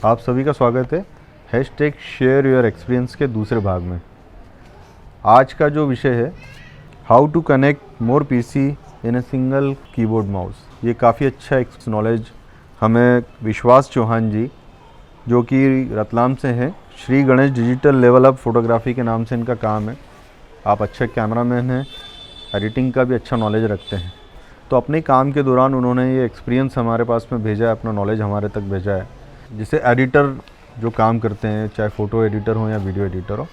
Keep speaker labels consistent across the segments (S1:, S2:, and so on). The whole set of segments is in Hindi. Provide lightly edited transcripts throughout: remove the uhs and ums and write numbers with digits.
S1: आप सभी का स्वागत है हैशटैग शेयर योर एक्सपीरियंस के दूसरे भाग में। आज का जो विषय है how to connect more PC in a single keyboard mouse. ये काफ़ी अच्छा एक नॉलेज हमें विश्वास चौहान जी, जो कि रतलाम से हैं, Shri Ganesh digital level up photography के नाम से इनका काम है। आप अच्छे कैमरामैन हैं, एडिटिंग का भी अच्छा नॉलेज रखते हैं। तो अपने काम के दौरान उन्होंने ये एक्सपीरियंस हमारे पास में भेजा है, अपना नॉलेज हमारे तक भेजा है। जिसे एडिटर जो काम करते हैं, चाहे फ़ोटो एडिटर हो या वीडियो एडिटर हो,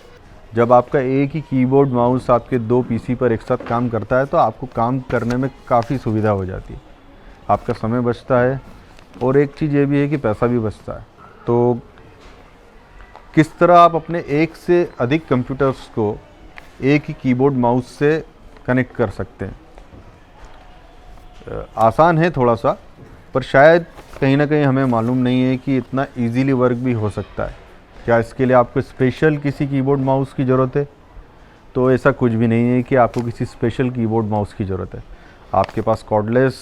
S1: जब आपका एक ही कीबोर्ड माउस आपके दो पीसी पर एक साथ काम करता है तो आपको काम करने में काफ़ी सुविधा हो जाती है, आपका समय बचता है और एक चीज़ ये भी है कि पैसा भी बचता है। तो किस तरह आप अपने एक से अधिक कंप्यूटर्स को एक ही कीबोर्ड माउस से कनेक्ट कर सकते हैं। आसान है थोड़ा सा, पर शायद कहीं ना कहीं हमें मालूम नहीं है कि इतना इजीली वर्क भी हो सकता है। क्या इसके लिए आपको स्पेशल किसी कीबोर्ड माउस की ज़रूरत है? तो ऐसा कुछ भी नहीं है कि आपको किसी स्पेशल कीबोर्ड माउस की ज़रूरत है। आपके पास कॉर्डलेस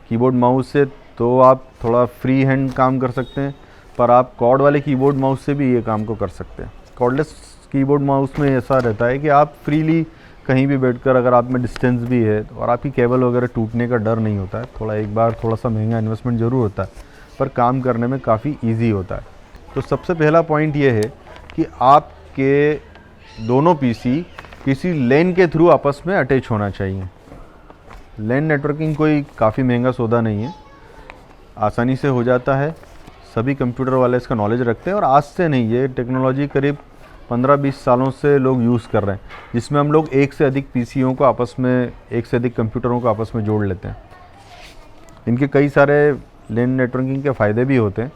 S1: कीबोर्ड माउस है तो आप थोड़ा फ्री हैंड काम कर सकते हैं, पर आप कॉर्ड वाले कीबोर्ड माउस से भी ये काम को कर सकते हैं। कॉर्डलेस कीबोर्ड माउस में ऐसा रहता है कि आप फ्रीली कहीं भी बैठकर, अगर आप में डिस्टेंस भी है और आपकी केबल वगैरह टूटने का डर नहीं होता है, थोड़ा एक बार थोड़ा सा महंगा इन्वेस्टमेंट ज़रूर होता है, पर काम करने में काफ़ी इजी होता है। तो सबसे पहला पॉइंट ये है कि आपके दोनों पीसी किसी लैन के थ्रू आपस में अटैच होना चाहिए। लैन नेटवर्किंग कोई काफ़ी महंगा सौदा नहीं है, आसानी से हो जाता है। सभी कंप्यूटर वाले इसका नॉलेज रखते हैं और आज से नहीं, ये टेक्नोलॉजी करीब 15-20 सालों से लोग यूज़ कर रहे हैं, जिसमें हम लोग एक से अधिक पीसीओं को आपस में, एक से अधिक कंप्यूटरों को आपस में जोड़ लेते हैं। इनके कई सारे लैन नेटवर्किंग के फ़ायदे भी होते हैं।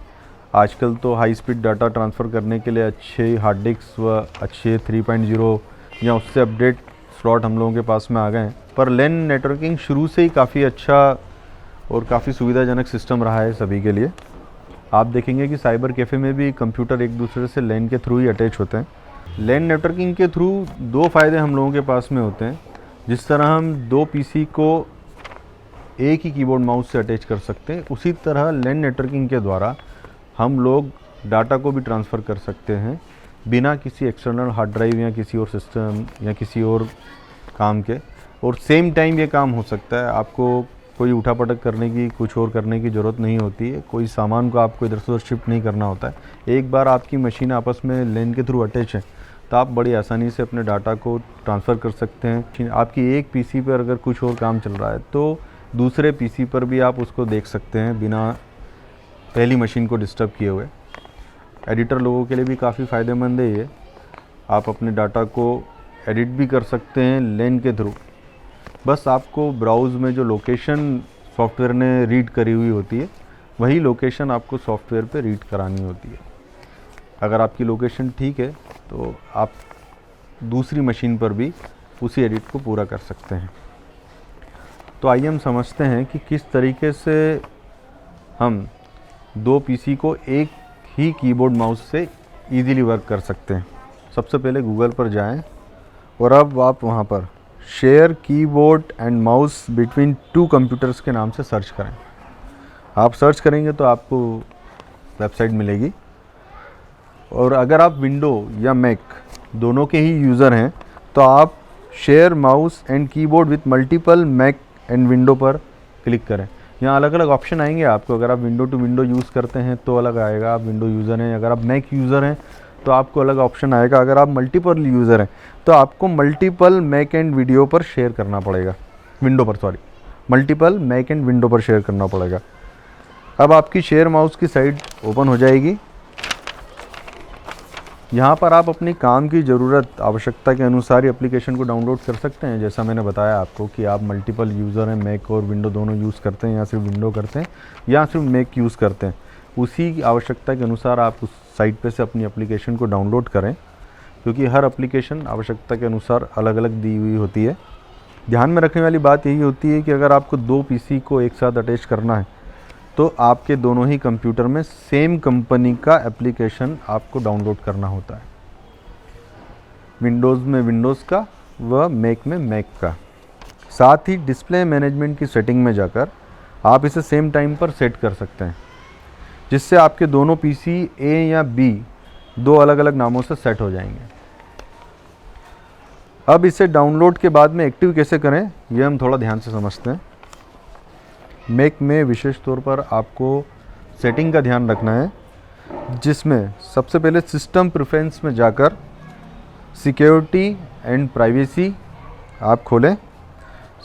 S1: आजकल तो हाई स्पीड डाटा ट्रांसफ़र करने के लिए अच्छे हार्ड डिस्क व अच्छे 3.0 या उससे अपडेट स्लॉट हम लोगों के पास में आ गए हैं। पर लैन नेटवर्किंग शुरू से ही काफ़ी अच्छा और काफ़ी सुविधाजनक सिस्टम रहा है सभी के लिए। आप देखेंगे कि साइबर कैफ़े में भी कंप्यूटर एक दूसरे से लैन के थ्रू ही अटैच होते हैं। लैन नेटवर्किंग के थ्रू दो फ़ायदे हम लोगों के पास में होते हैं। जिस तरह हम दो पीसी को एक ही कीबोर्ड माउस से अटैच कर सकते हैं, उसी तरह लैन नेटवर्किंग के द्वारा हम लोग डाटा को भी ट्रांसफ़र कर सकते हैं बिना किसी एक्सटर्नल हार्ड ड्राइव या किसी और सिस्टम या किसी और काम के। और सेम टाइम ये काम हो सकता है, आपको कोई उठा पटक करने की, कुछ और करने की ज़रूरत नहीं होती है। कोई सामान को आपको इधर से उधर शिफ्ट नहीं करना होता है। एक बार आपकी मशीन आपस में लैन के थ्रू अटैच है तो आप बड़ी आसानी से अपने डाटा को ट्रांसफ़र कर सकते हैं। आपकी एक पीसी पर अगर कुछ और काम चल रहा है तो दूसरे पीसी पर भी आप उसको देख सकते हैं बिना पहली मशीन को डिस्टर्ब किए हुए। एडिटर लोगों के लिए भी काफ़ी फ़ायदेमंद है ये। आप अपने डाटा को एडिट भी कर सकते हैं लैन के थ्रू। बस आपको ब्राउज़ में जो लोकेशन सॉफ्टवेयर ने रीड करी हुई होती है, वही लोकेशन आपको सॉफ्टवेयर पे रीड करानी होती है। अगर आपकी लोकेशन ठीक है तो आप दूसरी मशीन पर भी उसी एडिट को पूरा कर सकते हैं। तो आइए हम समझते हैं कि किस तरीके से हम दो पीसी को एक ही कीबोर्ड माउस से इजीली वर्क कर सकते हैं। सबसे पहले गूगल पर जाएं और अब आप वहाँ पर share keyboard and mouse between two computers के नाम से सर्च करें। आप सर्च करेंगे तो आपको वेबसाइट मिलेगी। और अगर आप विंडो या मैक दोनों के ही यूज़र हैं तो आप share mouse and keyboard with multiple Mac and window पर क्लिक करें। यहाँ अलग अलग ऑप्शन आएंगे आपको। अगर आप विंडो टू विंडो यूज़ करते हैं तो अलग आएगा, आप विंडो यूज़र हैं। अगर आप मैक यूज़र हैं तो आपको अलग ऑप्शन आएगा। अगर आप मल्टीपल यूज़र हैं तो आपको मल्टीपल मैक एंड वीडियो पर शेयर करना पड़ेगा, मल्टीपल मैक एंड विंडो पर शेयर करना पड़ेगा। अब आपकी शेयर माउस की साइट ओपन हो जाएगी। यहाँ पर आप अपनी काम की ज़रूरत, आवश्यकता के अनुसार ही एप्लीकेशन को डाउनलोड कर सकते हैं। जैसा मैंने बताया आपको कि आप मल्टीपल यूज़र हैं, मैक और विंडो दोनों यूज़ करते हैं, या सिर्फ विंडो करते हैं या सिर्फ मैक यूज़ करते हैं, उसी आवश्यकता के अनुसार आप उस साइट पे से अपनी एप्लीकेशन को डाउनलोड करें, क्योंकि हर एप्लीकेशन आवश्यकता के अनुसार अलग अलग दी हुई होती है। ध्यान में रखने वाली बात यही होती है कि अगर आपको दो पीसी को एक साथ अटैच करना है तो आपके दोनों ही कंप्यूटर में सेम कंपनी का एप्लीकेशन आपको डाउनलोड करना होता है। विंडोज़ में विंडोज़ का व मैक में मैक का। साथ ही डिस्प्ले मैनेजमेंट की सेटिंग में जाकर आप इसे सेम टाइम पर सेट कर सकते हैं। जिससे आपके दोनों पीसी ए या बी दो अलग अलग नामों से सेट हो जाएंगे। अब इसे डाउनलोड के बाद में एक्टिव कैसे करें ये हम थोड़ा ध्यान से समझते हैं। मैक में विशेष तौर पर आपको सेटिंग का ध्यान रखना है, जिसमें सबसे पहले सिस्टम प्रेफरेंस में जाकर सिक्योरिटी एंड प्राइवेसी आप खोलें।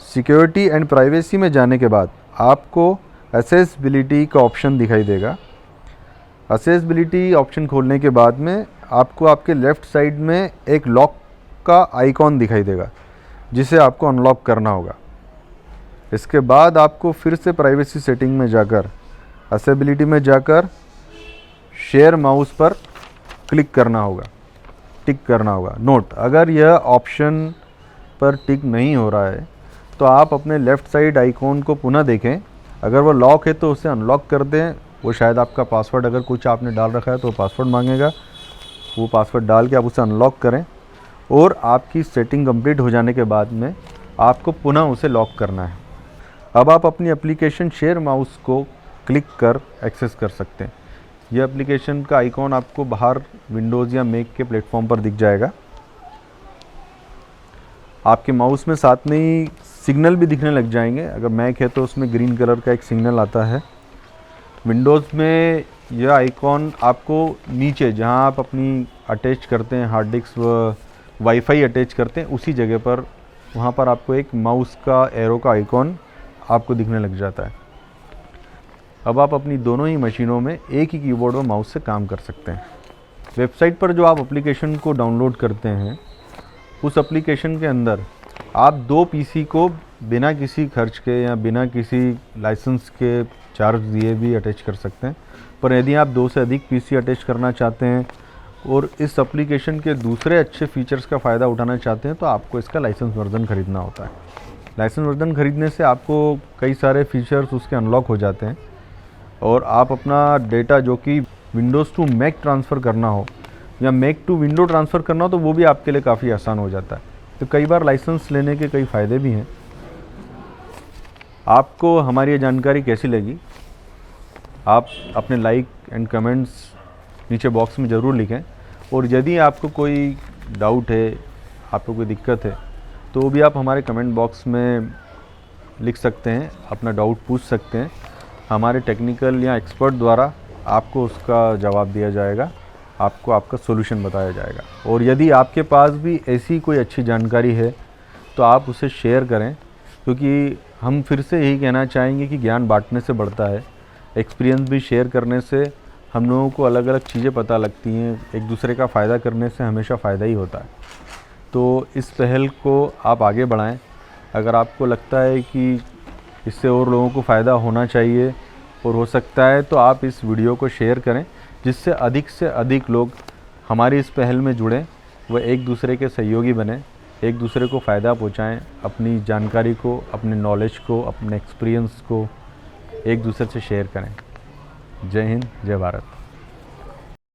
S1: सिक्योरिटी एंड प्राइवेसी में जाने के बाद आपको एक्सेसिबिलिटी का ऑप्शन दिखाई देगा। एक्सेसिबिलिटी ऑप्शन खोलने के बाद में आपको आपके लेफ़्ट साइड में एक लॉक का आइकॉन दिखाई देगा, जिसे आपको अनलॉक करना होगा। इसके बाद आपको फिर से प्राइवेसी सेटिंग में जाकर एक्सेसिबिलिटी में जाकर शेयर माउस पर क्लिक करना होगा, टिक करना होगा। नोट, अगर यह ऑप्शन पर टिक नहीं हो रहा है तो आप अपने लेफ़्ट साइड आइकॉन को पुनः देखें। अगर वो लॉक है तो उसे अनलॉक कर दें। वो शायद आपका पासवर्ड अगर कुछ आपने डाल रखा है तो पासवर्ड मांगेगा, वो पासवर्ड डाल के आप उसे अनलॉक करें और आपकी सेटिंग कंप्लीट हो जाने के बाद में आपको पुनः उसे लॉक करना है। अब आप अपनी एप्लीकेशन शेयर माउस को क्लिक कर एक्सेस कर सकते हैं। यह एप्लीकेशन का आइकॉन आपको बाहर विंडोज़ या मैक के प्लेटफॉर्म पर दिख जाएगा। आपके माउस में साथ में ही सिग्नल भी दिखने लग जाएंगे। अगर मैक है तो उसमें ग्रीन कलर का एक सिग्नल आता है। विंडोज़ में यह आइकॉन आपको नीचे जहां आप अपनी अटैच करते हैं हार्ड डिस्क व वाईफाई अटैच करते हैं उसी जगह पर, वहां पर आपको एक माउस का एरो का आइकॉन आपको दिखने लग जाता है। अब आप अपनी दोनों ही मशीनों में एक ही कीबोर्ड व माउस से काम कर सकते हैं। वेबसाइट पर जो आप एप्लीकेशन को डाउनलोड करते हैं उस एप्लीकेशन के अंदर आप दो पीसी को बिना किसी खर्च के या बिना किसी लाइसेंस के चार्ज दिए भी अटैच कर सकते हैं। पर यदि आप दो से अधिक पीसी अटैच करना चाहते हैं और इस एप्लीकेशन के दूसरे अच्छे फीचर्स का फ़ायदा उठाना चाहते हैं तो आपको इसका लाइसेंस वर्जन ख़रीदना होता है। लाइसेंस वर्जन ख़रीदने से आपको कई सारे फीचर्स उसके अनलॉक हो जाते हैं और आप अपना डेटा जो कि विंडोज़ टू मैक ट्रांसफ़र करना हो या मैक टू विंडो ट्रांसफ़र करना हो तो वो भी आपके लिए काफ़ी आसान हो जाता है। तो कई बार लाइसेंस लेने के कई फ़ायदे भी हैं। आपको हमारी ये जानकारी कैसी लगी आप अपने लाइक एंड कमेंट्स नीचे बॉक्स में ज़रूर लिखें, और यदि आपको कोई डाउट है, आपको कोई दिक्कत है तो भी आप हमारे कमेंट बॉक्स में लिख सकते हैं, अपना डाउट पूछ सकते हैं। हमारे टेक्निकल या एक्सपर्ट द्वारा आपको उसका जवाब दिया जाएगा, आपको आपका सॉल्यूशन बताया जाएगा। और यदि आपके पास भी ऐसी कोई अच्छी जानकारी है तो आप उसे शेयर करें, क्योंकि हम फिर से यही कहना चाहेंगे कि ज्ञान बांटने से बढ़ता है। एक्सपीरियंस भी शेयर करने से हम लोगों को अलग अलग चीज़ें पता लगती हैं। एक दूसरे का फ़ायदा करने से हमेशा फ़ायदा ही होता है। तो इस पहल को आप आगे बढ़ाएं। अगर आपको लगता है कि इससे और लोगों को फ़ायदा होना चाहिए और हो सकता है तो आप इस वीडियो को शेयर करें, जिससे अधिक लोग हमारी इस पहल में जुड़ें व एक दूसरे के सहयोगी बने, एक दूसरे को फ़ायदा पहुँचाएँ, अपनी जानकारी को, अपने नॉलेज को, अपने एक्सपीरियंस को एक दूसरे से शेयर करें। जय हिंद, जय भारत।